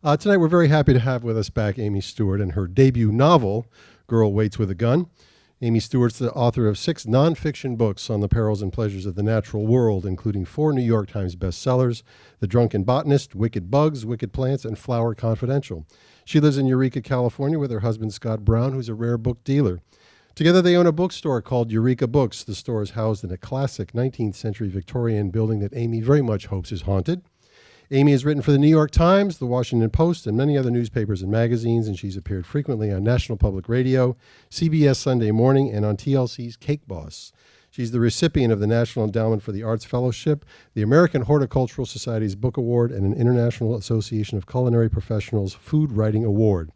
Tonight we're very happy to have with us back Amy Stewart and her debut novel, Girl Waits with a Gun. Amy Stewart's the author of 6 nonfiction books on the perils and pleasures of the natural world, including 4 New York Times bestsellers, The Drunken Botanist, Wicked Bugs, Wicked Plants, and Flower Confidential. She lives in Eureka, California with her husband Scott Brown, who's a rare book dealer. Together they own a bookstore called Eureka Books. The store is housed in a classic 19th century Victorian building that Amy very much hopes is haunted. Amy has written for the New York Times, the Washington Post, and many other newspapers and magazines, and she's appeared frequently on National Public Radio, CBS Sunday Morning, and on TLC's Cake Boss. She's the recipient of the National Endowment for the Arts Fellowship, the American Horticultural Society's Book Award, and an International Association of Culinary Professionals Food Writing Award.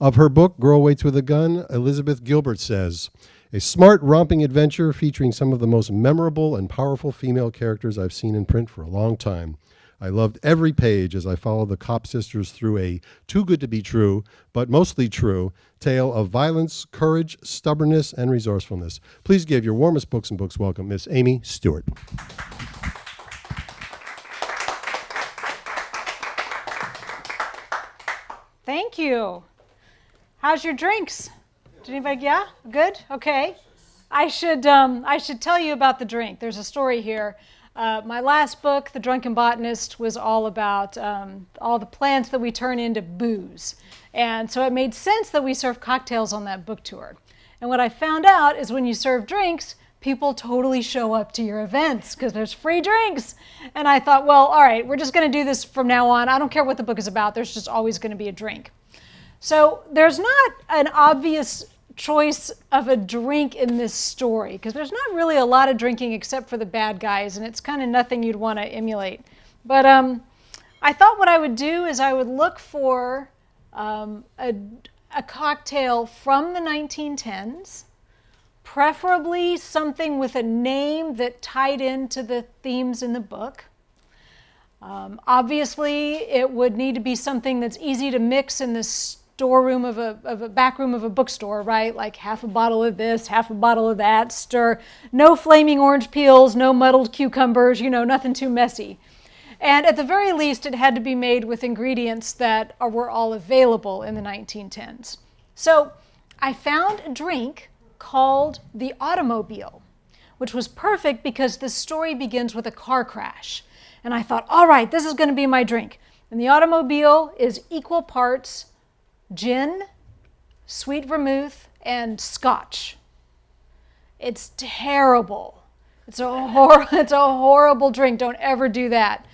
Of her book, Girl Waits with a Gun, Elizabeth Gilbert says, "A smart, romping adventure featuring some of the most memorable and powerful female characters I've seen in print for a long time. I loved every page as I followed the Kopp sisters through a too-good-to-be-true, but mostly true, tale of violence, courage, stubbornness, and resourcefulness." Please give your warmest Books and Books welcome, Miss Amy Stewart. Thank you. How's your drinks? Did anybody? Yeah, good. Okay. I should tell you about the drink. There's a story here. My last book, The Drunken Botanist, was all about all the plants that we turn into booze. And so it made sense that we serve cocktails on that book tour. And what I found out is when you serve drinks, people totally show up to your events because there's free drinks. And I thought, well, all right, we're just going to do this from now on. I don't care what the book is about. There's just always going to be a drink. So there's not an obvious choice of a drink in this story because there's not really a lot of drinking except for the bad guys, and it's kind of nothing you'd want to emulate. But I thought what I would do is I would look for a cocktail from the 1910s, preferably something with a name that tied into the themes in the book. Obviously, it would need to be something that's easy to mix in the storeroom of a back room of a bookstore, right? Like half a bottle of this, half a bottle of that, stir. No flaming orange peels, no muddled cucumbers, nothing too messy. And at the very least, it had to be made with ingredients that were all available in the 1910s. So I found a drink called the Automobile, which was perfect because the story begins with a car crash. And I thought, all right, this is going to be my drink. And the Automobile is equal parts gin, sweet vermouth, and scotch. It's terrible. It's a horrible drink. Don't ever do that.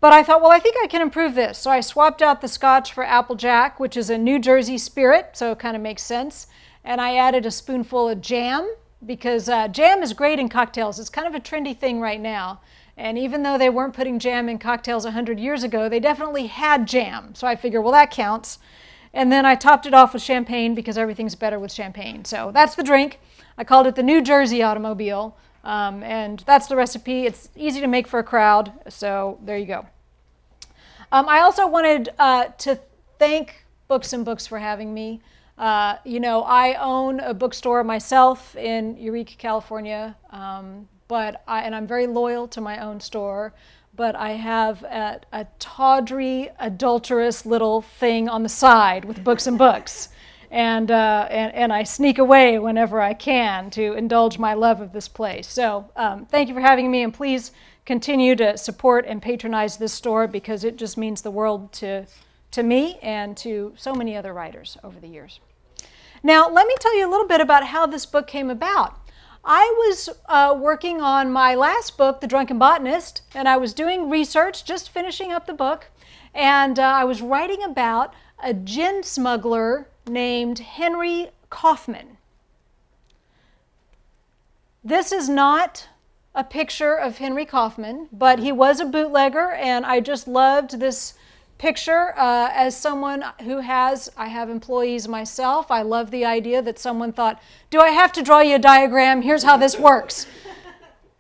But I thought, well, I think I can improve this. So I swapped out the scotch for Applejack, which is a New Jersey spirit, so it kind of makes sense. And I added a spoonful of jam because jam is great in cocktails. It's kind of a trendy thing right now. And even though they weren't putting jam in cocktails 100 years ago, they definitely had jam. So I figured, well, that counts. And then I topped it off with champagne because everything's better with champagne. So that's the drink. I called it the New Jersey Automobile. And that's the recipe. It's easy to make for a crowd. So there you go. I also wanted to thank Books and Books for having me. I own a bookstore myself in Eureka, California. And I'm very loyal to my own store. But I have a tawdry, adulterous little thing on the side with Books and Books. And I sneak away whenever I can to indulge my love of this place. So thank you for having me, and please continue to support and patronize this store because it just means the world to me and to so many other writers over the years. Now, let me tell you a little bit about how this book came about. I was working on my last book, The Drunken Botanist, and I was doing research, just finishing up the book, and I was writing about a gin smuggler named Henry Kaufman. This is not a picture of Henry Kaufman, but he was a bootlegger, and I just loved this picture as someone I have employees myself. I love the idea that someone thought, do I have to draw you a diagram? Here's how this works.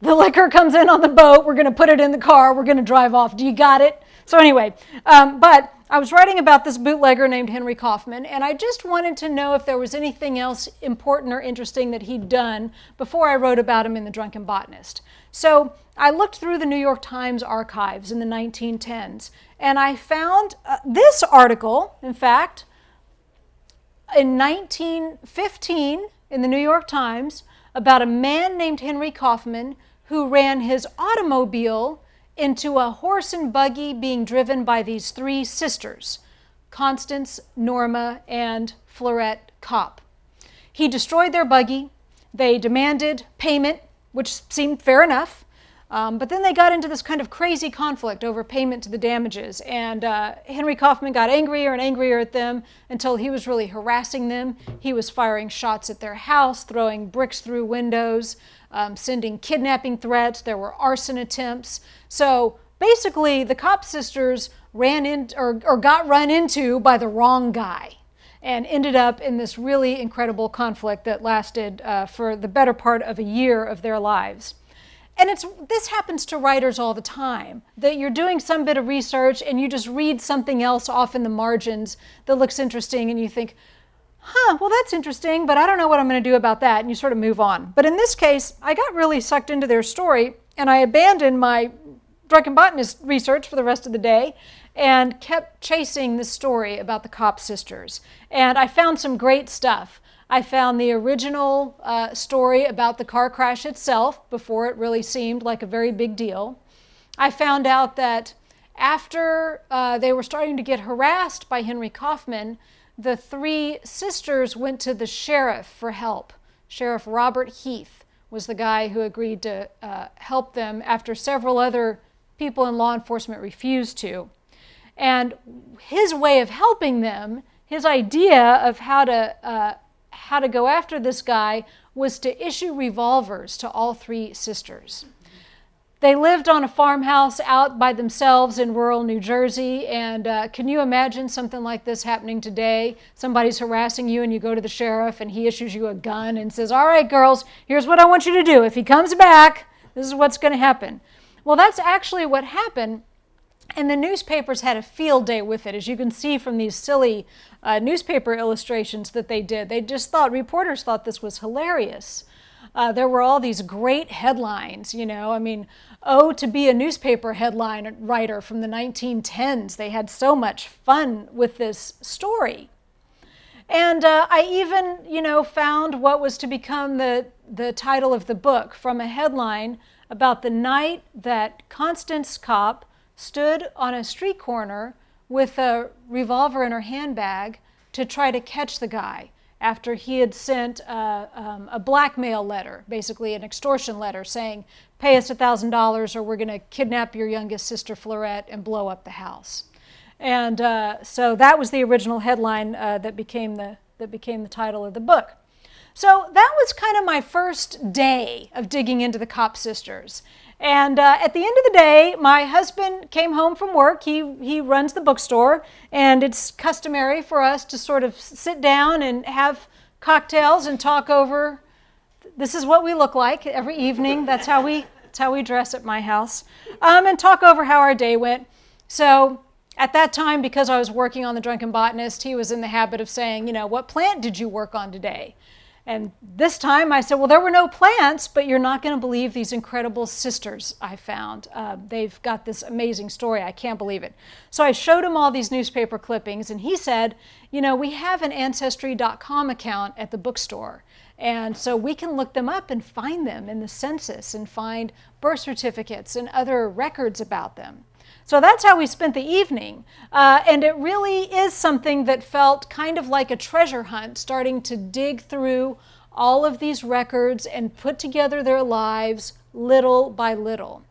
The liquor comes in on the boat. We're going to put it in the car. We're going to drive off. Do you got it? So anyway, but I was writing about this bootlegger named Henry Kaufman, and I just wanted to know if there was anything else important or interesting that he'd done before I wrote about him in The Drunken Botanist. So I looked through the New York Times archives in the 1910s, and I found this article, in fact, in 1915 in the New York Times about a man named Henry Kaufman who ran his automobile into a horse and buggy being driven by these three sisters, Constance, Norma, and Florette Kopp. He destroyed their buggy. They demanded payment, which seemed fair enough. But then they got into this kind of crazy conflict over payment to the damages, and Henry Kaufman got angrier and angrier at them until he was really harassing them. He was firing shots at their house, throwing bricks through windows, sending kidnapping threats. There were arson attempts. So basically, the Kopp sisters got run into by the wrong guy and ended up in this really incredible conflict that lasted for the better part of a year of their lives. And this happens to writers all the time, that you're doing some bit of research and you just read something else off in the margins that looks interesting and you think, well, that's interesting, but I don't know what I'm going to do about that, and you sort of move on. But in this case, I got really sucked into their story, and I abandoned my Drunken Botanist research for the rest of the day and kept chasing this story about the Kopp sisters. And I found some great stuff. I found the original story about the car crash itself before it really seemed like a very big deal. I found out that after they were starting to get harassed by Henry Kaufman, the three sisters went to the sheriff for help. Sheriff Robert Heath was the guy who agreed to help them after several other people in law enforcement refused to. And his way of helping them, his idea of how to go after this guy was to issue revolvers to all three sisters. They lived on a farmhouse out by themselves in rural New Jersey, and can you imagine something like this happening today? Somebody's harassing you and you go to the sheriff and he issues you a gun and says, all right, girls, here's what I want you to do. If he comes back, this is what's going to happen. Well, that's actually what happened. And the newspapers had a field day with it, as you can see from these silly newspaper illustrations that they did. Reporters thought this was hilarious. There were all these great headlines, to be a newspaper headline writer from the 1910s. They had so much fun with this story. And I even, found what was to become the title of the book from a headline about the night that Constance Kopp stood on a street corner with a revolver in her handbag to try to catch the guy after he had sent a blackmail letter, basically an extortion letter saying, pay us $1,000 or we're going to kidnap your youngest sister Florette and blow up the house. And so that was the original headline that became the title of the book. So that was kind of my first day of digging into the Kopp sisters. And at the end of the day, my husband came home from work. He runs the bookstore, and it's customary for us to sort of sit down and have cocktails and talk over, this is what we look like every evening. That's how we dress at my house, and talk over how our day went. So at that time, because I was working on The Drunken Botanist, he was in the habit of saying, what plant did you work on today? And this time I said, well, there were no plants, but you're not going to believe these incredible sisters I found. They've got this amazing story. I can't believe it. So I showed him all these newspaper clippings, and he said, we have an Ancestry.com account at the bookstore. And so we can look them up and find them in the census and find birth certificates and other records about them. So that's how we spent the evening. And it really is something that felt kind of like a treasure hunt, starting to dig through all of these records and put together their lives little by little.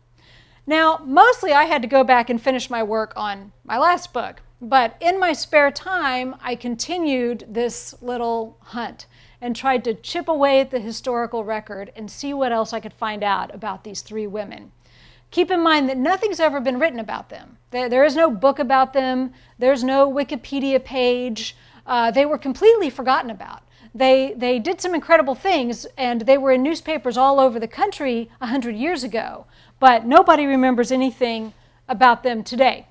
Now, mostly I had to go back and finish my work on my last book, but in my spare time, I continued this little hunt and tried to chip away at the historical record and see what else I could find out about these three women. Keep in mind that nothing's ever been written about them. There is no book about them. There's no Wikipedia page. They were completely forgotten about. They did some incredible things, and they were in newspapers all over the country 100 years ago, but nobody remembers anything about them today.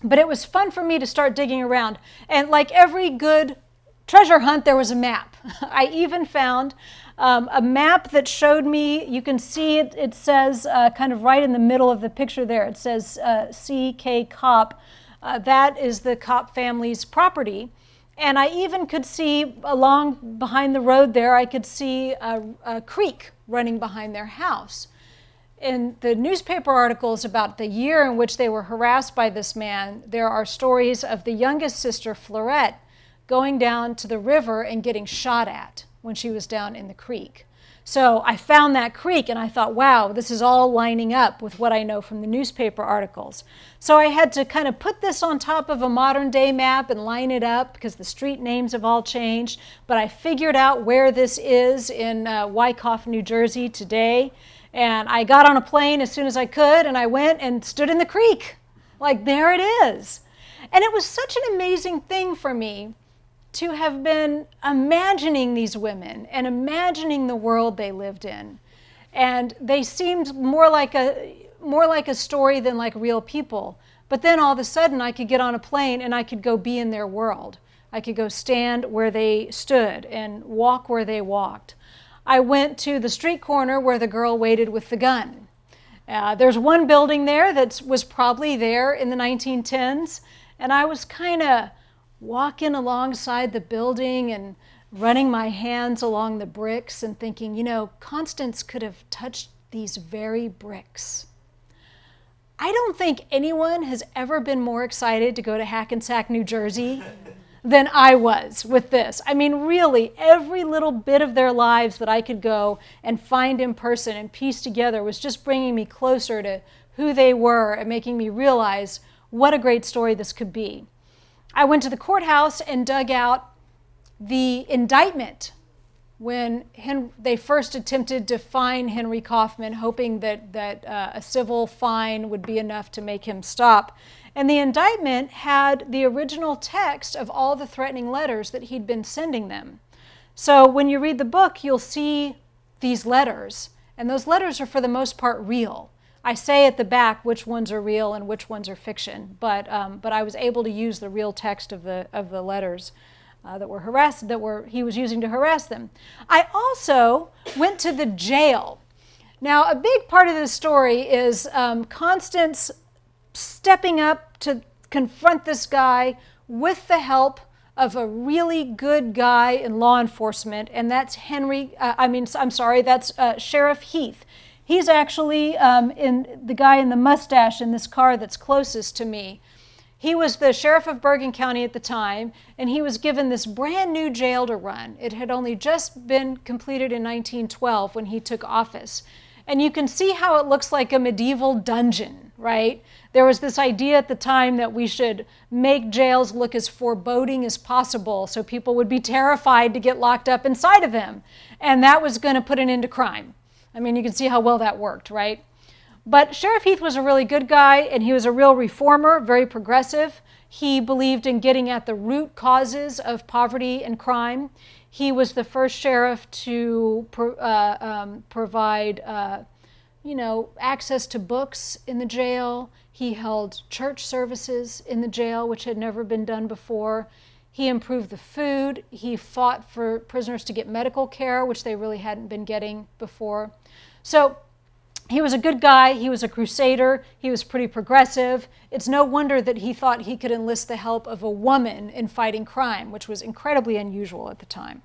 But it was fun for me to start digging around. And like every good treasure hunt, there was a map. I even found a map that showed me, you can see it, it says kind of right in the middle of the picture there, it says C.K. Kopp. That is the Kopp family's property. And I even could see along behind the road there, I could see a creek running behind their house. In the newspaper articles about the year in which they were harassed by this man, there are stories of the youngest sister, Florette, going down to the river and getting shot at when she was down in the creek. So I found that creek and I thought, wow, this is all lining up with what I know from the newspaper articles. So I had to kind of put this on top of a modern day map and line it up because the street names have all changed. But I figured out where this is in Wyckoff, New Jersey today. And I got on a plane as soon as I could, and I went and stood in the creek. Like, there it is. And it was such an amazing thing for me to have been imagining these women and imagining the world they lived in. And they seemed more like a story than like real people. But then all of a sudden I could get on a plane and I could go be in their world. I could go stand where they stood and walk where they walked. I went to the street corner where the girl waited with the gun. There's one building there that was probably there in the 1910s, and I was kind of walking alongside the building and running my hands along the bricks and thinking, you know, Constance could have touched these very bricks. I don't think anyone has ever been more excited to go to Hackensack, New Jersey than I was with this. I mean, really, every little bit of their lives that I could go and find in person and piece together was just bringing me closer to who they were and making me realize what a great story this could be. I went to the courthouse and dug out the indictment when they first attempted to fine Henry Kaufman, hoping that a civil fine would be enough to make him stop. And the indictment had the original text of all the threatening letters that he'd been sending them. So when you read the book, you'll see these letters, and those letters are for the most part real. I say at the back which ones are real and which ones are fiction, but I was able to use the real text of the letters that he was using to harass them. I also went to the jail. Now, a big part of this story is Constance stepping up to confront this guy with the help of a really good guy in law enforcement, and that's Sheriff Heath. He's actually the guy in the mustache in this car that's closest to me. He was the sheriff of Bergen County at the time, and he was given this brand new jail to run. It had only just been completed in 1912 when he took office. And you can see how it looks like a medieval dungeon, right? There was this idea at the time that we should make jails look as foreboding as possible so people would be terrified to get locked up inside of them. And that was going to put an end to crime. I mean, you can see how well that worked, right? But Sheriff Heath was a really good guy, and he was a real reformer, very progressive. He believed in getting at the root causes of poverty and crime. He was the first sheriff to provide access to books in the jail. He held church services in the jail, which had never been done before. He improved the food. He fought for prisoners to get medical care, which they really hadn't been getting before. So he was a good guy. He was a crusader. He was pretty progressive. It's no wonder that he thought he could enlist the help of a woman in fighting crime, which was incredibly unusual at the time.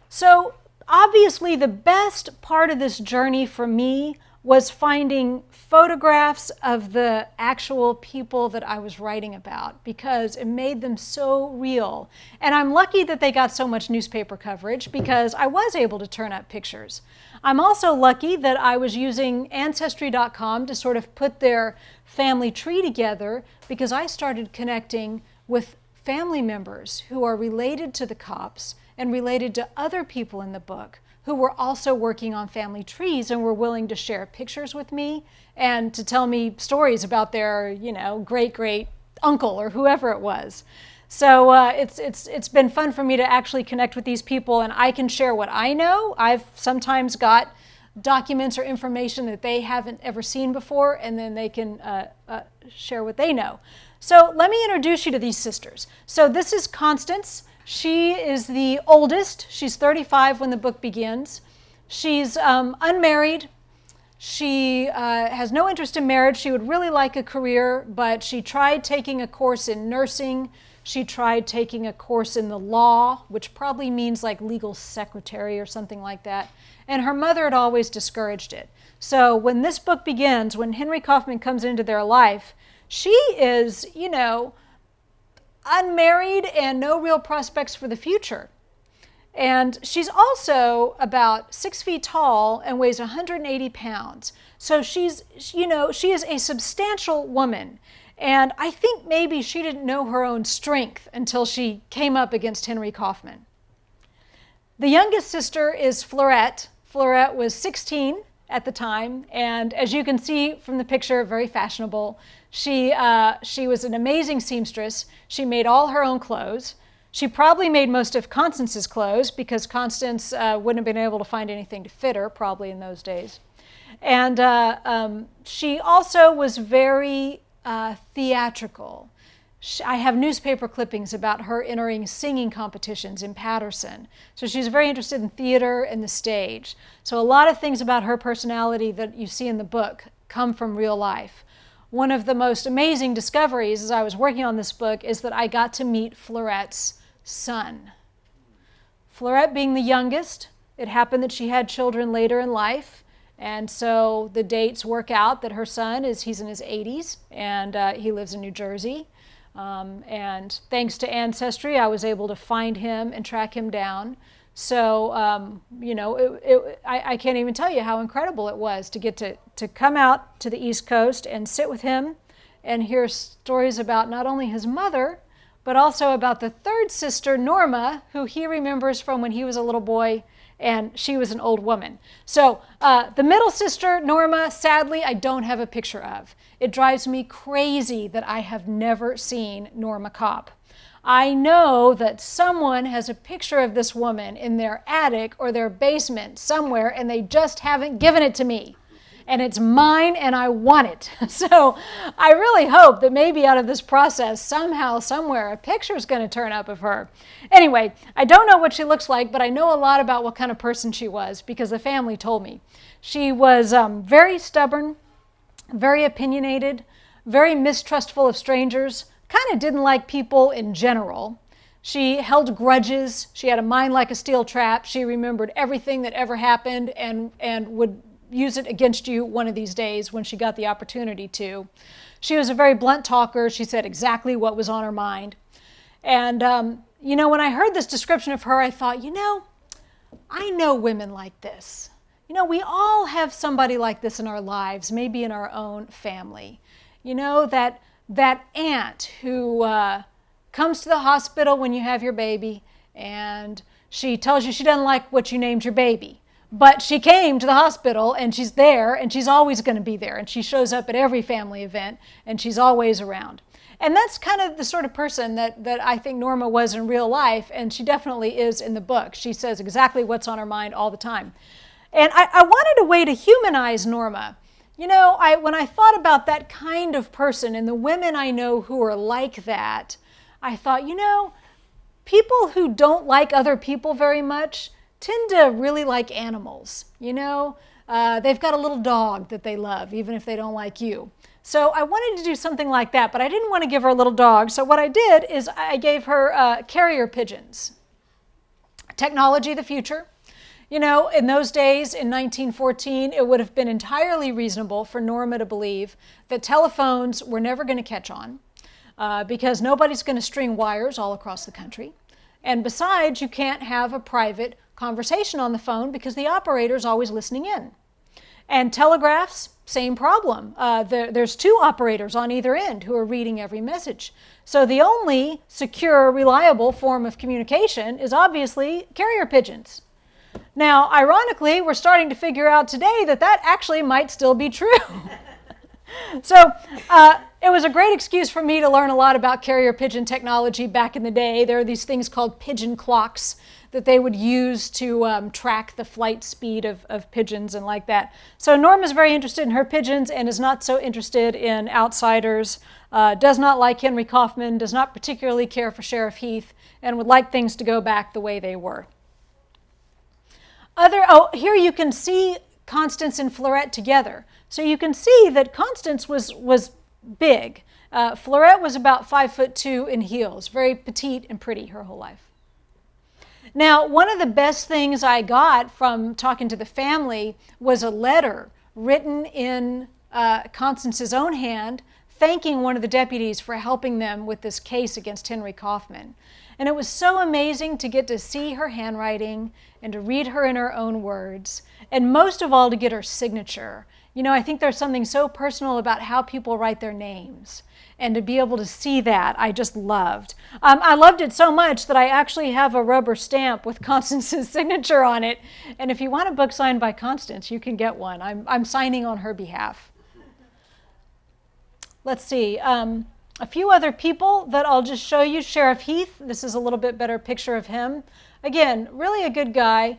So obviously the best part of this journey for me was finding photographs of the actual people that I was writing about, because it made them so real. And I'm lucky that they got so much newspaper coverage because I was able to turn up pictures. I'm also lucky that I was using Ancestry.com to sort of put their family tree together, because I started connecting with family members who are related to the Kopps and related to other people in the book who were also working on family trees and were willing to share pictures with me and to tell me stories about their, great-great uncle or whoever it was. So it's been fun for me to actually connect with these people, and I can share what I know. I've sometimes got documents or information that they haven't ever seen before, and then they can share what they know. So let me introduce you to these sisters. So this is Constance. She is the oldest. She's 35 when the book begins. She's unmarried. She has no interest in marriage. She would really like a career, but she tried taking a course in nursing. She tried taking a course in the law, which probably means like legal secretary or something like that. And her mother had always discouraged it. So when this book begins, when Henry Kaufman comes into their life, she is, unmarried and no real prospects for the future. And she's also about 6 feet tall and weighs 180 pounds. So she is a substantial woman. And I think maybe she didn't know her own strength until she came up against Henry Kaufman. The youngest sister is Fleurette. Fleurette was 16 at the time, and as you can see from the picture, very fashionable. She was an amazing seamstress. She made all her own clothes. She probably made most of Constance's clothes because Constance wouldn't have been able to find anything to fit her, probably in those days. And she also was very theatrical. I have newspaper clippings about her entering singing competitions in Paterson. So she's very interested in theater and the stage. So a lot of things about her personality that you see in the book come from real life. One of the most amazing discoveries as I was working on this book is that I got to meet Fleurette's son. Fleurette being the youngest, it happened that she had children later in life. And so the dates work out that her son he's in his 80s and he lives in New Jersey. And thanks to Ancestry, I was able to find him and track him down. So, I can't even tell you how incredible it was to get to come out to the East Coast and sit with him and hear stories about not only his mother, but also about the third sister, Norma, who he remembers from when he was a little boy and she was an old woman. So the middle sister, Norma, sadly, I don't have a picture of. It drives me crazy that I have never seen Norma Kopp. I know that someone has a picture of this woman in their attic or their basement somewhere, and they just haven't given it to me. And it's mine, and I want it. So I really hope that maybe out of this process, somehow, somewhere, a picture is going to turn up of her. Anyway, I don't know what she looks like, but I know a lot about what kind of person she was because the family told me. She was very stubborn, very opinionated, very mistrustful of strangers, kind of didn't like people in general. She held grudges. She had a mind like a steel trap. She remembered everything that ever happened and would use it against you one of these days when she got the opportunity to. She was a very blunt talker. She said exactly what was on her mind. And, when I heard this description of her, I thought, I know women like this. We all have somebody like this in our lives, maybe in our own family. That aunt who comes to the hospital when you have your baby and she tells you she doesn't like what you named your baby. But she came to the hospital and she's there and she's always going to be there. And she shows up at every family event and she's always around. And that's kind of the sort of person that I think Norma was in real life, and she definitely is in the book. She says exactly what's on her mind all the time. And I wanted a way to humanize Norma. When I thought about that kind of person and the women I know who are like that, I thought, people who don't like other people very much tend to really like animals. They've got a little dog that they love, even if they don't like you. So I wanted to do something like that, but I didn't want to give her a little dog. So what I did is I gave her carrier pigeons. Technology of the future. In those days, in 1914, it would have been entirely reasonable for Norma to believe that telephones were never going to catch on because nobody's going to string wires all across the country. And besides, you can't have a private conversation on the phone because the operator's always listening in. And telegraphs, same problem. There's two operators on either end who are reading every message. So the only secure, reliable form of communication is obviously carrier pigeons. Now, ironically, we're starting to figure out today that actually might still be true. So It was a great excuse for me to learn a lot about carrier pigeon technology back in the day. There are these things called pigeon clocks that they would use to track the flight speed of pigeons and like that. So Norma's very interested in her pigeons and is not so interested in outsiders, does not like Henry Kaufman, does not particularly care for Sheriff Heath, and would like things to go back the way they were. Here you can see Constance and Fleurette together. So you can see that Constance was big. Fleurette was about 5'2" in heels, very petite and pretty her whole life. Now, one of the best things I got from talking to the family was a letter written in Constance's own hand, thanking one of the deputies for helping them with this case against Henry Kaufman. And it was so amazing to get to see her handwriting and to read her in her own words, and most of all to get her signature. You know, I think there's something so personal about how people write their names, and to be able to see that, I just loved. I loved it so much that I actually have a rubber stamp with Constance's signature on it, and if you want a book signed by Constance, you can get one. I'm signing on her behalf. Let's see, a few other people that I'll just show you. Sheriff Heath, this is a little bit better picture of him. Again, really a good guy.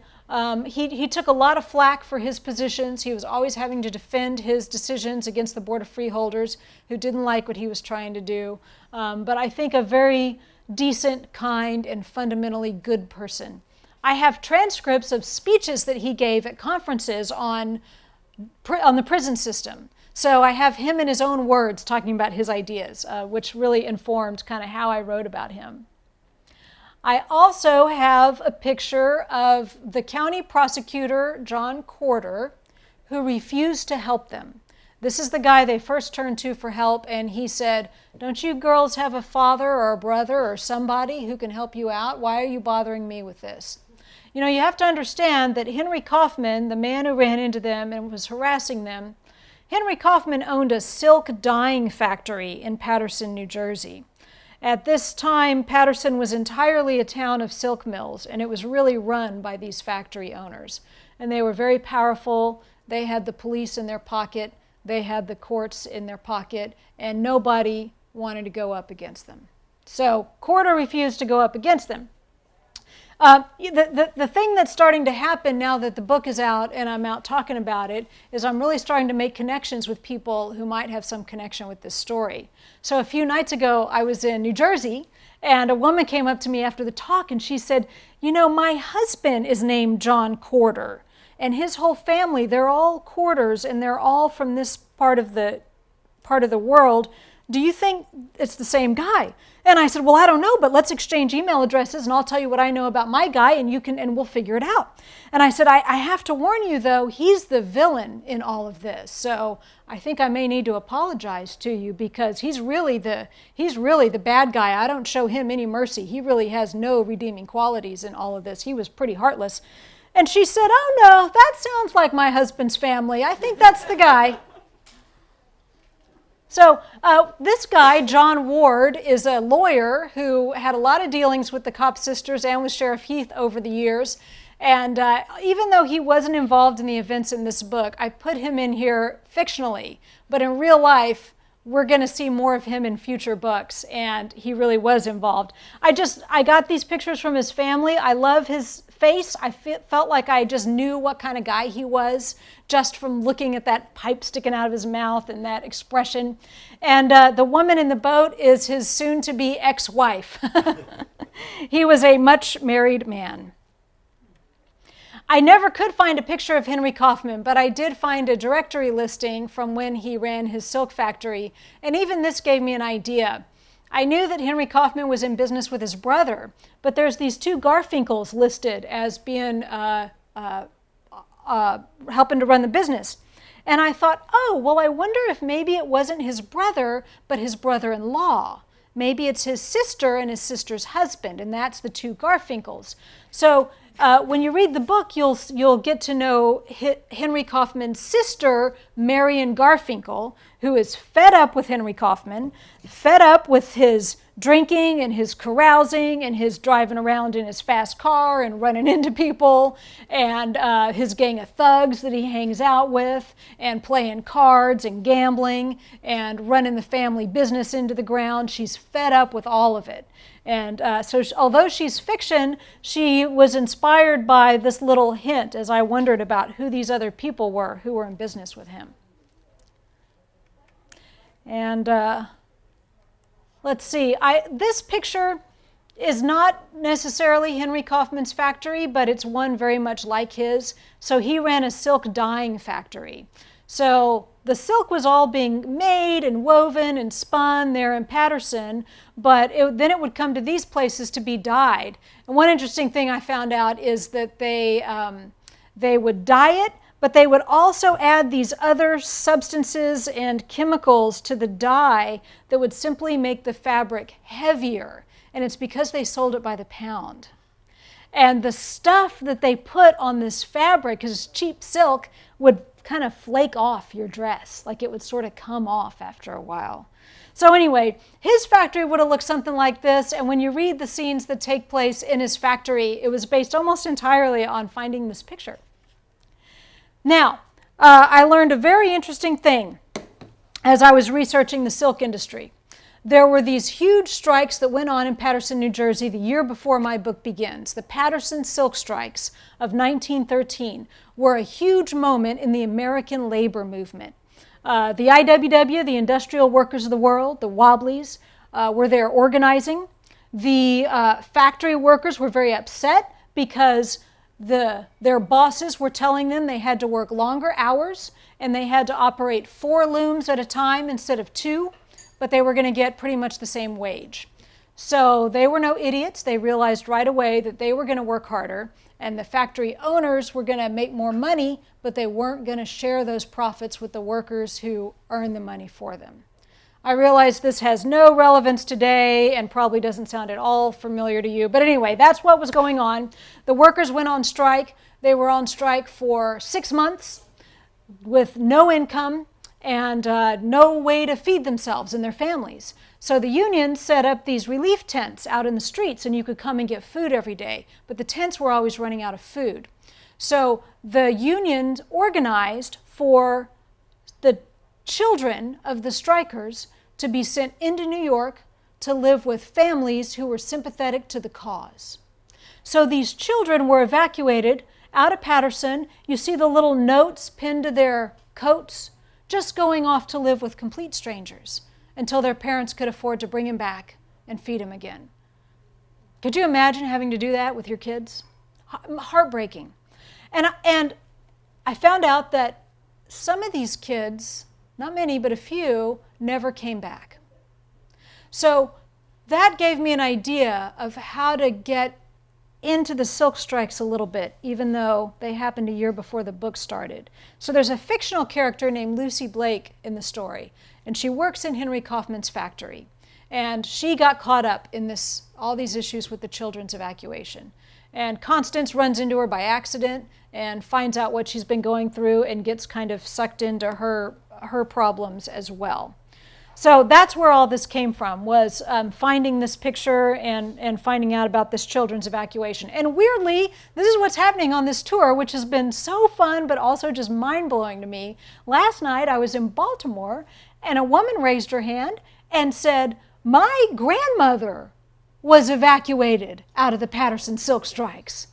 He took a lot of flack for his positions. He was always having to defend his decisions against the Board of Freeholders who didn't like what he was trying to do. But I think a very decent, kind, and fundamentally good person. I have transcripts of speeches that he gave at conferences on the prison system. So I have him in his own words talking about his ideas, which really informed kind of how I wrote about him. I also have a picture of the county prosecutor, John Corder, who refused to help them. This is the guy they first turned to for help, and he said, "Don't you girls have a father or a brother or somebody who can help you out? Why are you bothering me with this?" You know, you have to understand that Henry Kaufman, the man who ran into them and was harassing them, Henry Kaufman owned a silk dyeing factory in Paterson, New Jersey. At this time, Paterson was entirely a town of silk mills, and it was really run by these factory owners. And they were very powerful. They had the police in their pocket. They had the courts in their pocket, and nobody wanted to go up against them. So Corder refused to go up against them. The thing that's starting to happen now that the book is out and I'm out talking about it is I'm really starting to make connections with people who might have some connection with this story. So a few nights ago, I was in New Jersey, and a woman came up to me after the talk and she said, "You know, my husband is named John Corder, and his whole family, they're all Corders, and they're all from this part of the world. Do you think it's the same guy?" And I said, "Well, I don't know, but let's exchange email addresses and I'll tell you what I know about my guy and we'll figure it out." And I said, I have to warn you though, he's the villain in all of this. So I think I may need to apologize to you because he's really the bad guy. I don't show him any mercy. He really has no redeeming qualities in all of this. He was pretty heartless. And she said, "Oh no, that sounds like my husband's family. I think that's the guy." So this guy, John Ward, is a lawyer who had a lot of dealings with the Kopp sisters and with Sheriff Heath over the years. And even though he wasn't involved in the events in this book, I put him in here fictionally. But in real life, we're going to see more of him in future books, and he really was involved. I got these pictures from his family. I love his face. I felt like I just knew what kind of guy he was just from looking at that pipe sticking out of his mouth and that expression. And the woman in the boat is his soon-to-be ex-wife. He was a much married man. I never could find a picture of Henry Kaufman, but I did find a directory listing from when he ran his silk factory, and even this gave me an idea. I knew that Henry Kaufman was in business with his brother, but there's these two Garfinkels listed as being helping to run the business. And I thought, oh, well, I wonder if maybe it wasn't his brother, but his brother-in-law. Maybe it's his sister and his sister's husband, and that's the two Garfinkels. So when you read the book, you'll get to know Henry Kaufman's sister, Marion Garfinkel, who is fed up with Henry Kaufman, fed up with his drinking and his carousing and his driving around in his fast car and running into people, and his gang of thugs that he hangs out with, and playing cards and gambling and running the family business into the ground. She's fed up with all of it. And although she's fiction, she was inspired by this little hint as I wondered about who these other people were who were in business with him. And let's see, this picture is not necessarily Henry Kaufman's factory, but it's one very much like his. So he ran a silk dyeing factory. So the silk was all being made and woven and spun there in Paterson, but then it would come to these places to be dyed. And one interesting thing I found out is that they would dye it, but they would also add these other substances and chemicals to the dye that would simply make the fabric heavier. And it's because they sold it by the pound. And the stuff that they put on this fabric, because cheap silk, would kind of flake off your dress. Like it would sort of come off after a while. So anyway, his factory would have looked something like this. And when you read the scenes that take place in his factory, it was based almost entirely on finding this picture. Now, I learned a very interesting thing as I was researching the silk industry. There were these huge strikes that went on in Paterson, New Jersey the year before my book begins. The Paterson silk strikes of 1913 were a huge moment in the American labor movement. The IWW, the Industrial Workers of the World, the Wobblies, were there organizing. The factory workers were very upset because their bosses were telling them they had to work longer hours and they had to operate 4 looms at a time instead of 2, but they were going to get pretty much the same wage. So they were no idiots. They realized right away that they were going to work harder, and the factory owners were going to make more money, but they weren't going to share those profits with the workers who earned the money for them. I realize this has no relevance today and probably doesn't sound at all familiar to you, but anyway, that's what was going on. The workers went on strike. They were on strike for 6 months with no income and no way to feed themselves and their families. So the union set up these relief tents out in the streets, and you could come and get food every day, but the tents were always running out of food. So the union organized for the children of the strikers to be sent into New York to live with families who were sympathetic to the cause. So these children were evacuated out of Paterson. You see the little notes pinned to their coats, just going off to live with complete strangers until their parents could afford to bring him back and feed him again. Could you imagine having to do that with your kids? Heartbreaking. And I found out that some of these kids, not many, but a few, never came back. So that gave me an idea of how to get into the silk strikes a little bit, even though they happened a year before the book started. So there's a fictional character named Lucy Blake in the story, and she works in Henry Kaufman's factory. And she got caught up in all these issues with the children's evacuation. And Constance runs into her by accident and finds out what she's been going through and gets kind of sucked into her problems as well. So that's where all this came from, was finding this picture and finding out about this children's evacuation. And weirdly, this is what's happening on this tour, which has been so fun, but also just mind-blowing to me. Last night, I was in Baltimore, and a woman raised her hand and said, "My grandmother was evacuated out of the Paterson silk strikes."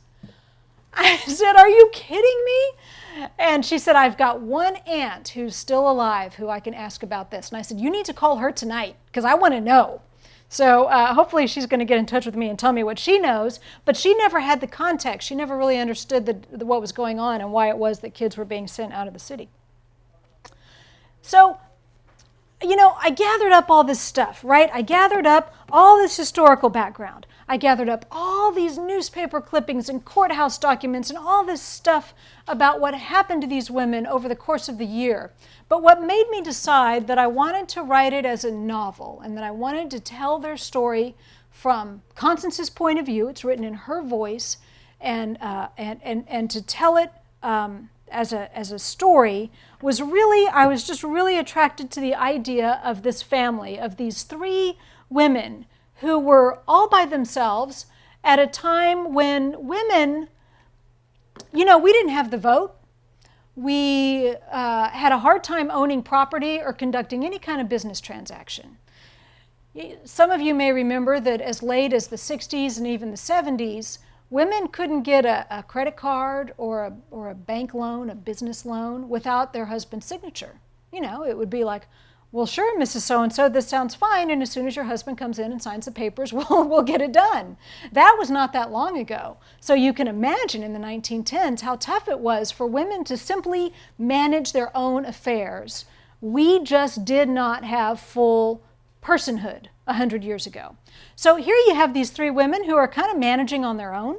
I said, "Are you kidding me?" And she said, "I've got one aunt who's still alive who I can ask about this." And I said, "You need to call her tonight because I want to know." So hopefully she's going to get in touch with me and tell me what she knows. But she never had the context. She never really understood what was going on and why it was that kids were being sent out of the city. So, I gathered up all this stuff, right? I gathered up all this historical background. I gathered up all these newspaper clippings and courthouse documents and all this stuff about what happened to these women over the course of the year. But what made me decide that I wanted to write it as a novel and that I wanted to tell their story from Constance's point of view, it's written in her voice, and to tell it as a story was really, I was just really attracted to the idea of this family, of these 3 women who were all by themselves at a time when women, we didn't have the vote. We had a hard time owning property or conducting any kind of business transaction. Some of you may remember that as late as the 60s and even the 70s, women couldn't get a credit card or a bank loan, a business loan, without their husband's signature. It would be like, well, sure, Mrs. So-and-so, this sounds fine, and as soon as your husband comes in and signs the papers, we'll get it done. That was not that long ago. So you can imagine in the 1910s how tough it was for women to simply manage their own affairs. We just did not have full personhood 100 years ago. So here you have these three women who are kind of managing on their own,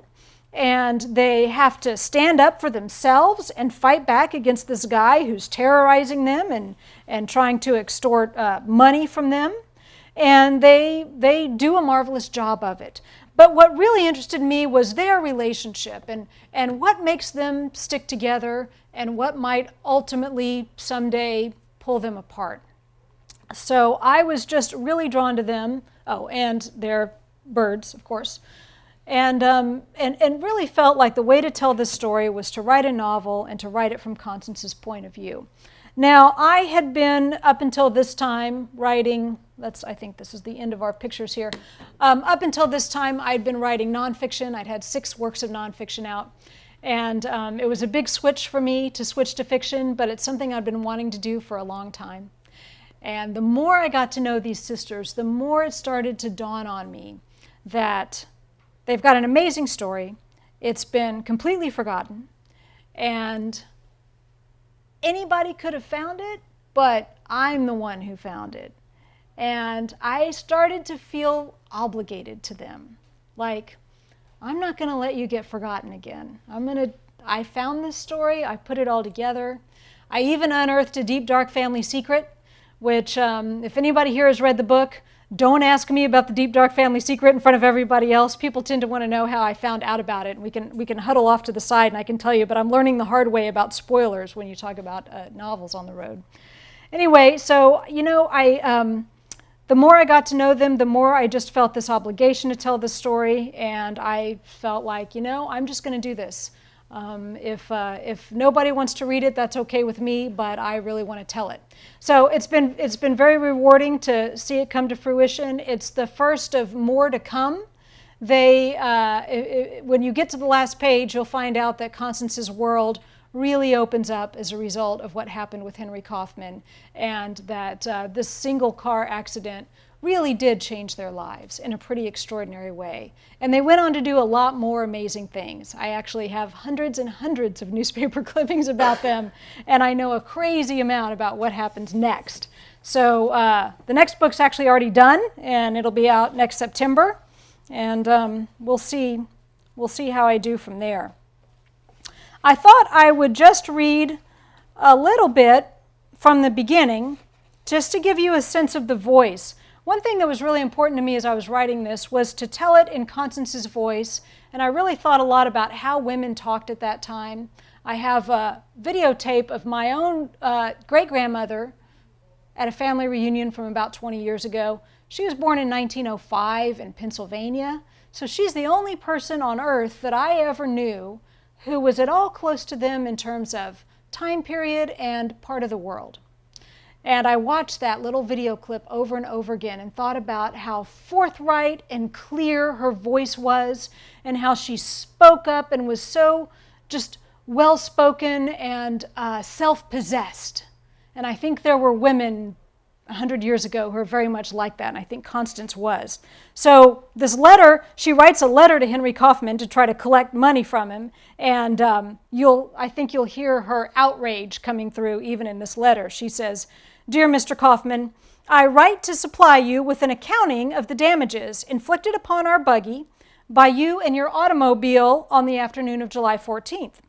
and they have to stand up for themselves and fight back against this guy who's terrorizing them and trying to extort money from them. And they do a marvelous job of it. But what really interested me was their relationship and what makes them stick together and what might ultimately someday pull them apart. So I was just really drawn to them. Oh, and their birds, of course. And really felt like the way to tell this story was to write a novel and to write it from Constance's point of view. Now, I had been, up until this time, writing, I think this is the end of our pictures here. Up until this time, I'd been writing nonfiction. I'd had 6 works of nonfiction out. And it was a big switch for me to switch to fiction, but it's something I'd been wanting to do for a long time. And the more I got to know these sisters, the more it started to dawn on me that they've got an amazing story. It's been completely forgotten. And anybody could have found it, but I'm the one who found it. And I started to feel obligated to them. Like, I'm not going to let you get forgotten again. I found this story. I put it all together. I even unearthed a deep, dark family secret, which if anybody here has read the book, don't ask me about the deep, dark family secret in front of everybody else. People tend to want to know how I found out about it. We can huddle off to the side and I can tell you, but I'm learning the hard way about spoilers when you talk about novels on the road. Anyway, so, the more I got to know them, the more I just felt this obligation to tell this story, and I felt like, I'm just going to do this. If nobody wants to read it, that's okay with me, but I really want to tell it. So it's been very rewarding to see it come to fruition. It's the first of more to come. When you get to the last page, you'll find out that Constance's world really opens up as a result of what happened with Henry Kaufman, and that this single car accident really did change their lives in a pretty extraordinary way. And they went on to do a lot more amazing things. I actually have hundreds and hundreds of newspaper clippings about them, and I know a crazy amount about what happens next. So the next book's actually already done, and it'll be out next September, and we'll see how I do from there. I thought I would just read a little bit from the beginning, just to give you a sense of the voice. One thing that was really important to me as I was writing this was to tell it in Constance's voice, and I really thought a lot about how women talked at that time. I have a videotape of my own great-grandmother at a family reunion from about 20 years ago. She was born in 1905 in Pennsylvania, so she's the only person on earth that I ever knew who was at all close to them in terms of time period and part of the world. And I watched that little video clip over and over again and thought about how forthright and clear her voice was, and how she spoke up and was so just well-spoken and self-possessed. And I think there were women 100 years ago who are very much like that, and I think Constance was. So this letter, she writes a letter to Henry Kaufman to try to collect money from him, and I think you'll hear her outrage coming through even in this letter. She says, "Dear Mr. Kaufman, I write to supply you with an accounting of the damages inflicted upon our buggy by you and your automobile on the afternoon of July 14th.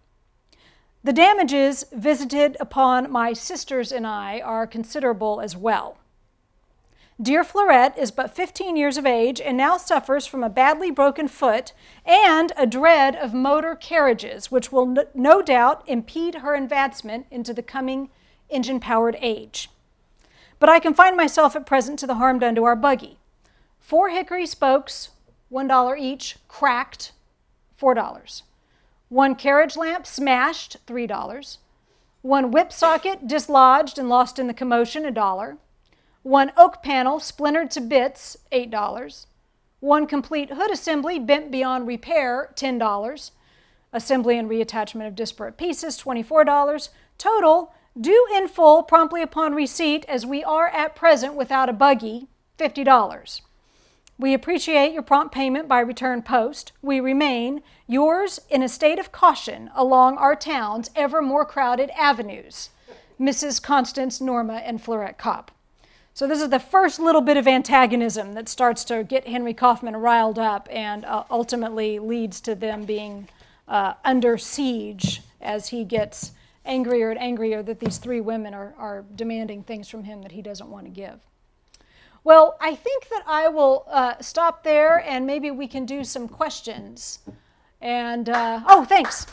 The damages visited upon my sisters and I are considerable as well. Dear Fleurette is but 15 years of age and now suffers from a badly broken foot and a dread of motor carriages, which will no doubt impede her advancement into the coming engine-powered age. But I confine myself at present to the harm done to our buggy. 4 hickory spokes, $1 each, cracked, $4. 1 carriage lamp smashed, $3. 1 whip socket dislodged and lost in the commotion, $1. 1 oak panel splintered to bits, $8. 1 complete hood assembly bent beyond repair, $10. Assembly and reattachment of disparate pieces, $24. Total, due in full promptly upon receipt, as we are at present without a buggy, $50. We appreciate your prompt payment by return post. We remain yours in a state of caution along our town's ever more crowded avenues. Mrs. Constance, Norma, and Florette Kopp. So this is the first little bit of antagonism that starts to get Henry Kaufman riled up and ultimately leads to them being under siege as he gets angrier and angrier that these 3 women are demanding things from him that he doesn't want to give. Well, I think that I will stop there and maybe we can do some questions. And, oh, thanks.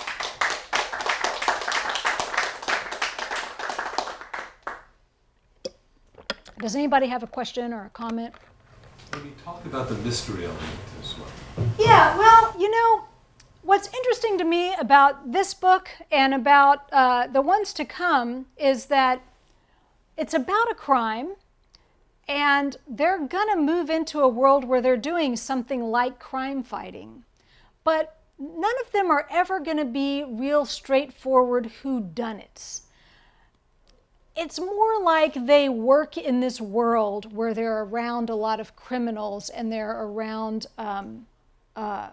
Does anybody have a question or a comment? Maybe talk about the mystery element as well. Yeah, well, you know, what's interesting to me about this book and about the ones to come is that it's about a crime, and they're going to move into a world where they're doing something like crime fighting. But none of them are ever going to be real straightforward whodunits. It's more like they work in this world where they're around a lot of criminals and they're around a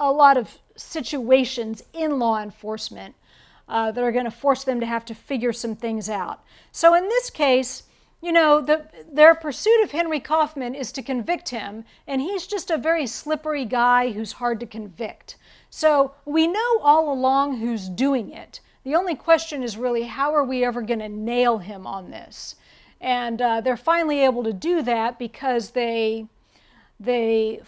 lot of situations in law enforcement that are going to force them to have to figure some things out. So in this case, you know, their pursuit of Henry Kaufman is to convict him, and he's just a very slippery guy who's hard to convict. So we know all along who's doing it. The only question is really, how are we ever going to nail him on this? And they're finally able to do that because they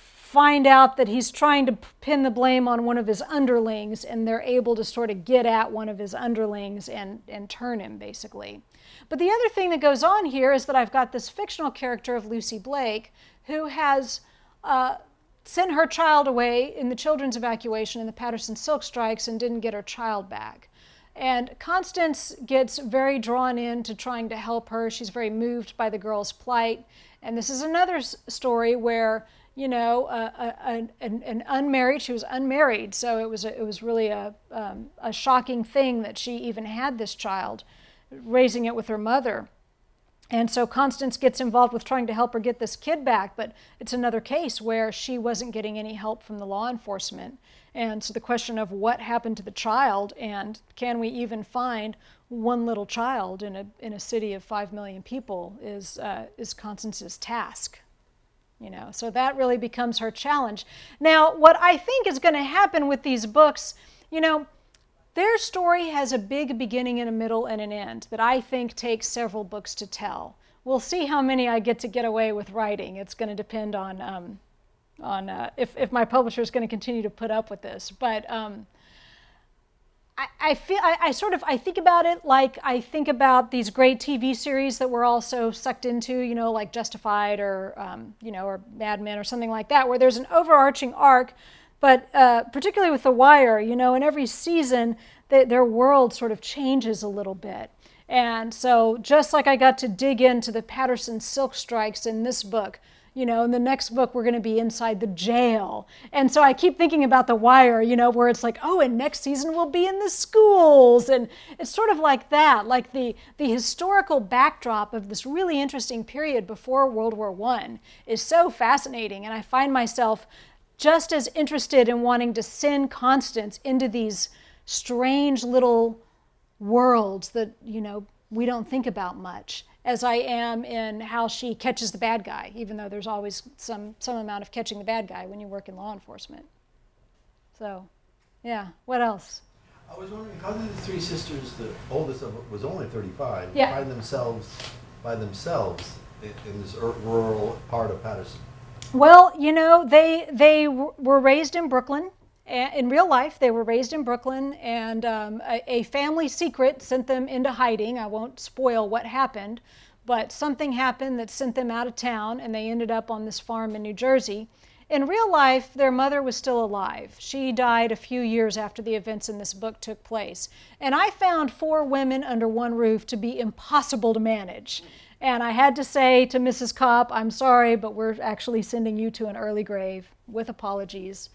find out that he's trying to pin the blame on one of his underlings, and they're able to sort of get at one of his underlings and turn him, basically. But the other thing that goes on here is that I've got this fictional character of Lucy Blake who has sent her child away in the children's evacuation in the Patterson silk strikes and didn't get her child back. And Constance gets very drawn into trying to help her. She's very moved by the girl's plight. And this is another story where, you know, an unmarried, she was unmarried, so it was really a shocking thing that she even had this child, raising it with her mother. And so Constance gets involved with trying to help her get this kid back, but it's another case where she wasn't getting any help from the law enforcement. And so the question of what happened to the child, and can we even find one little child in a city of 5 million people is Constance's task. You know, so that really becomes her challenge. Now, what I think is going to happen with these books, you know, their story has a big beginning and a middle and an end that I think takes several books to tell. We'll see how many I get away with writing. It's going to depend on if my publisher is going to continue to put up with this. But I think about it like I think about these great TV series that we're also sucked into, you know, like Justified or you know, or Mad Men or something like that, where there's an overarching arc. But particularly with The Wire, you know, in every season, their world sort of changes a little bit. And so just like I got to dig into the Patterson silk strikes in this book, you know, in the next book, we're going to be inside the jail. And so I keep thinking about The Wire, you know, where it's like, oh, and next season we'll be in the schools. And it's sort of like that, like the historical backdrop of this really interesting period before World War I is so fascinating. And I find myself just as interested in wanting to send Constance into these strange little worlds that, you know, we don't think about much, as I am in how she catches the bad guy, even though there's always some amount of catching the bad guy when you work in law enforcement. So, yeah, what else? I was wondering, how did the 3 sisters, the oldest of them was only 35, Yeah. find themselves by themselves in this rural part of Patterson? Well, you know, they were raised in Brooklyn. In real life, they were raised in Brooklyn, and a family secret sent them into hiding. I won't spoil what happened, but something happened that sent them out of town, and they ended up on this farm in New Jersey. In real life, their mother was still alive. She died a few years after the events in this book took place. And I found 4 women under one roof to be impossible to manage. And I had to say to Mrs. Kopp, I'm sorry, but we're actually sending you to an early grave with apologies.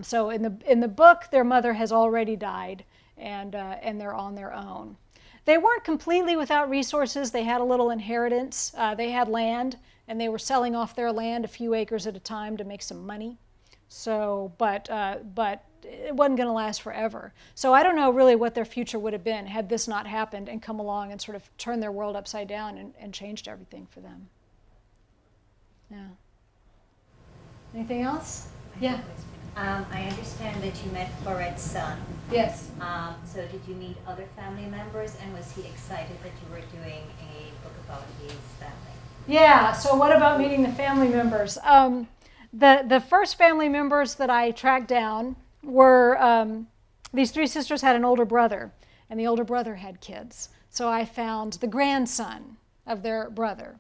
So in the book, their mother has already died, and they're on their own. They weren't completely without resources. They had a little inheritance. They had land, and they were selling off their land a few acres at a time to make some money. So, but it wasn't going to last forever. So I don't know really what their future would have been had this not happened and come along and sort of turned their world upside down and changed everything for them. Yeah. Anything else? Yeah. I understand that you met Florette's son. Yes. So did you meet other family members, and was he excited that you were doing a book about his family? Yeah, so what about meeting the family members? The first family members that I tracked down were, these 3 sisters had an older brother, and the older brother had kids. So I found the grandson of their brother.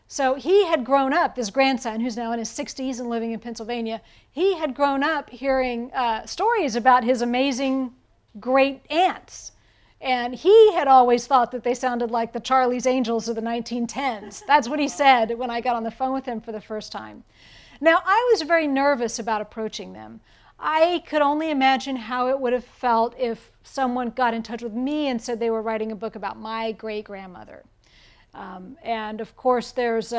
So he had grown up, this grandson, who's now in his 60s and living in Pennsylvania, he had grown up hearing stories about his amazing great aunts. And he had always thought that they sounded like the Charlie's Angels of the 1910s. That's what he said when I got on the phone with him for the first time. Now, I was very nervous about approaching them. I could only imagine how it would have felt if someone got in touch with me and said they were writing a book about my great-grandmother. And of course, there's,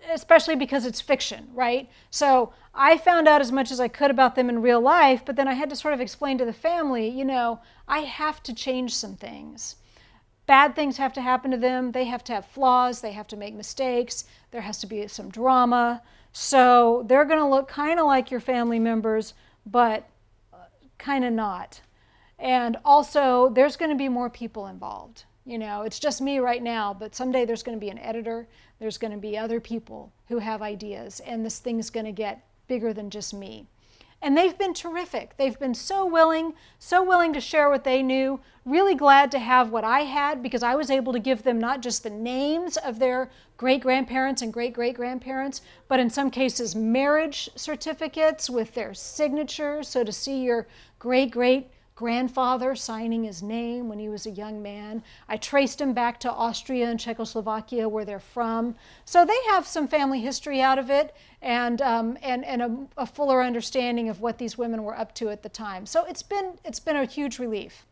especially because it's fiction, right? So I found out as much as I could about them in real life, but then I had to sort of explain to the family, you know, I have to change some things. Bad things have to happen to them. They have to have flaws. They have to make mistakes. There has to be some drama. So they're going to look kind of like your family members, but kind of not. And also, there's going to be more people involved. You know, it's just me right now, but someday there's going to be an editor, there's going to be other people who have ideas, and this thing's going to get bigger than just me. And they've been terrific. They've been so willing to share what they knew, really glad to have what I had, because I was able to give them not just the names of their great-grandparents and great-great-grandparents, but in some cases marriage certificates with their signatures. So to see your great-great-grandfather signing his name when he was a young man. I traced him back to Austria and Czechoslovakia, where they're from. So they have some family history out of it, and a fuller understanding of what these women were up to at the time. So it's been a huge relief.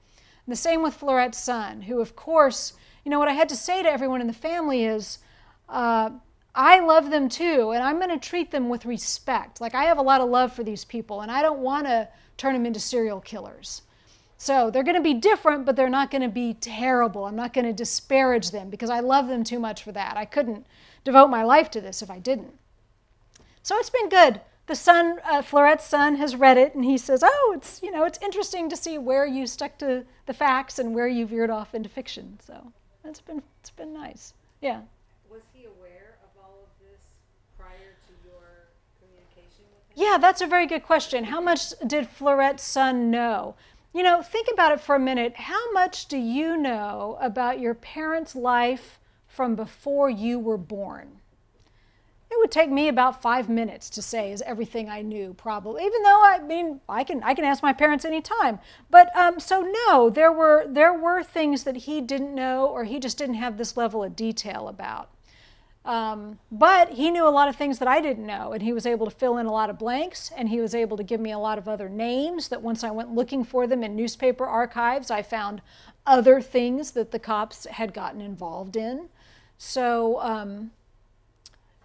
And the same with Florette's son, who, of course, you know, what I had to say to everyone in the family is, I love them too, and I'm going to treat them with respect. Like, I have a lot of love for these people, and I don't want to turn them into serial killers. So they're going to be different, but they're not going to be terrible. I'm not going to disparage them because I love them too much for that. I couldn't devote my life to this if I didn't. So it's been good. The son, Florette's son, has read it, and he says, "Oh, it's interesting to see where you stuck to the facts and where you veered off into fiction." So it's been nice. Yeah. Was he aware of all of this prior to your communication with him? Yeah, that's a very good question. How much did Florette's son know? You know, think about it for a minute. How much do you know about your parents' life from before you were born? It would take me about 5 minutes to say is everything I knew, probably. Even though, I mean, I can ask my parents anytime. But so no, there were things that he didn't know, or he just didn't have this level of detail about. But he knew a lot of things that I didn't know, and he was able to fill in a lot of blanks, and he was able to give me a lot of other names that once I went looking for them in newspaper archives, I found other things that the cops had gotten involved in. So,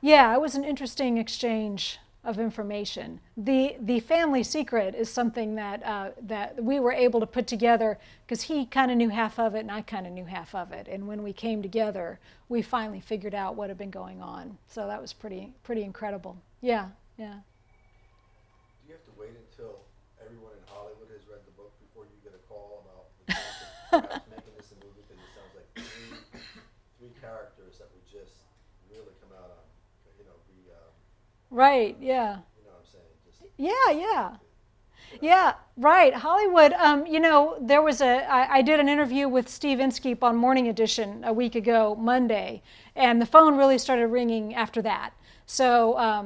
yeah, it was an interesting exchange of information. The family secret is something that we were able to put together because he kind of knew half of it and I kind of knew half of it. And when we came together, we finally figured out what had been going on. So that was pretty incredible. Yeah, yeah. Do you have to wait until everyone in Hollywood has read the book before you get a call about the chance of perhaps making this a movie? Because it sounds like three characters that would just really come out on, be right, yeah. you know what I'm saying? Just Yeah. Yeah, right. Hollywood. There was I did an interview with Steve Inskeep on Morning Edition a week ago, Monday, and the phone really started ringing after that. So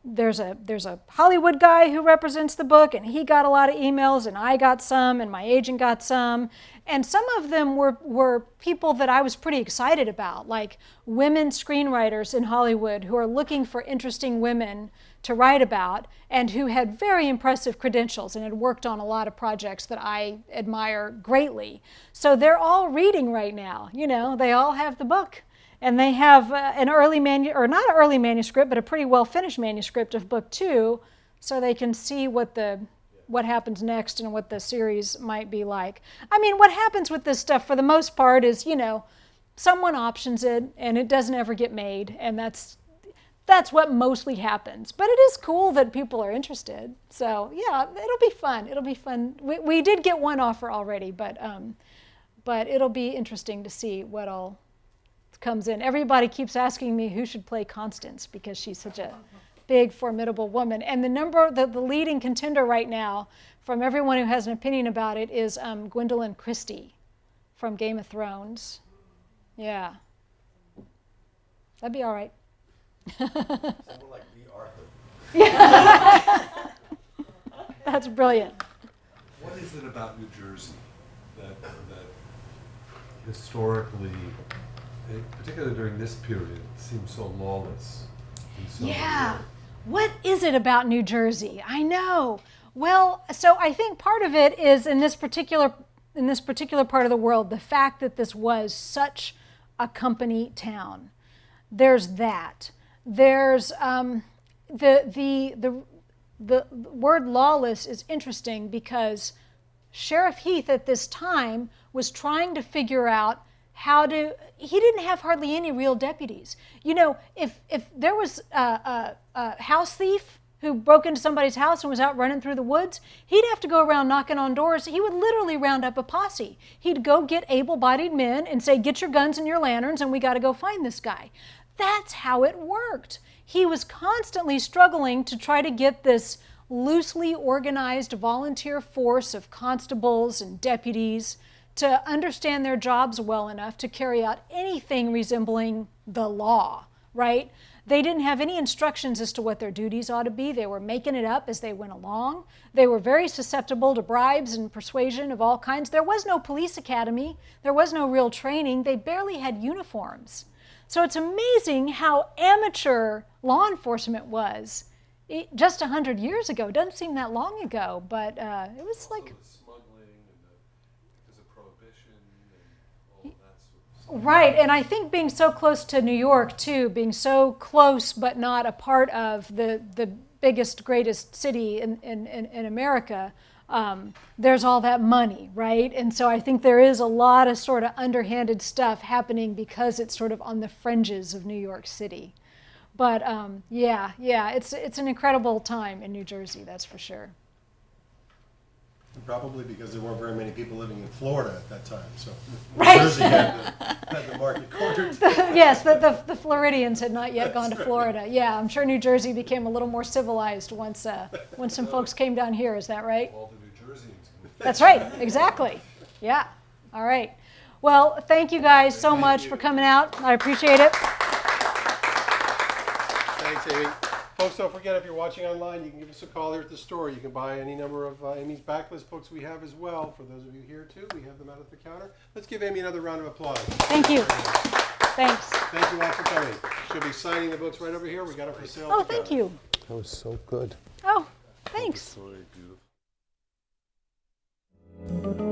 there's a Hollywood guy who represents the book, and he got a lot of emails, and I got some, and my agent got some, and some of them were people that I was pretty excited about, like women screenwriters in Hollywood who are looking for interesting women to write about and who had very impressive credentials and had worked on a lot of projects that I admire greatly. So they're all reading right now. They all have the book. And they have an early or not an early manuscript, but a pretty well finished manuscript of book 2, so they can see what happens next and what the series might be like. I mean, what happens with this stuff for the most part is, someone options it and it doesn't ever get made, and that's what mostly happens. But it is cool that people are interested. So yeah, it'll be fun. It'll be fun. We did get one offer already, but it'll be interesting to see what all comes in. Everybody keeps asking me who should play Constance because she's such a big, formidable woman. And the leading contender right now, from everyone who has an opinion about it, is Gwendolyn Christie from Game of Thrones. Yeah, that'd be all right. Someone like B. Arthur. That's brilliant. What is it about New Jersey that historically, particularly during this period, seems so lawless? Yeah. What is it about New Jersey? I know. Well, so I think part of it is in this particular part of the world, the fact that this was such a company town. There's that. There's the word lawless is interesting because Sheriff Heath at this time was trying to figure out he didn't have hardly any real deputies. If there was a house thief who broke into somebody's house and was out running through the woods, he'd have to go around knocking on doors. He would literally round up a posse. He'd go get able-bodied men and say, get your guns and your lanterns and we got to go find this guy. That's how it worked. He was constantly struggling to try to get this loosely organized volunteer force of constables and deputies to understand their jobs well enough to carry out anything resembling the law, right? They didn't have any instructions as to what their duties ought to be. They were making it up as they went along. They were very susceptible to bribes and persuasion of all kinds. There was no police academy. There was no real training. They barely had uniforms. So it's amazing how amateur law enforcement was just 100 years ago. It doesn't seem that long ago, but it was Also like... the smuggling and because of prohibition and all that sort of stuff. Right, and I think being so close to New York too, being so close but not a part of the biggest, greatest city in America, there's all that money, right? And so I think there is a lot of sort of underhanded stuff happening because it's sort of on the fringes of New York City. But yeah, it's an incredible time in New Jersey, that's for sure. Probably because there weren't very many people living in Florida at that time, so Right. New Jersey had the market cornered. Yes, the Floridians had not yet gone to Florida. Yeah, I'm sure New Jersey became a little more civilized once some folks came down here. Is that right? All the New Jerseyans. That's right, exactly. Yeah, all right. Well, thank you guys so much for coming out. I appreciate it. Thanks, Amy. Folks, don't forget, if you're watching online, you can give us a call here at the store. You can buy any number of Amy's backlist books we have as well. For those of you here, too, we have them out at the counter. Let's give Amy another round of applause. Thank you. Thanks. Thank you all for coming. She'll be signing the books right over here. We got them for sale. Oh, at the thank counter. you. That was so good. Oh, thanks. Beautiful.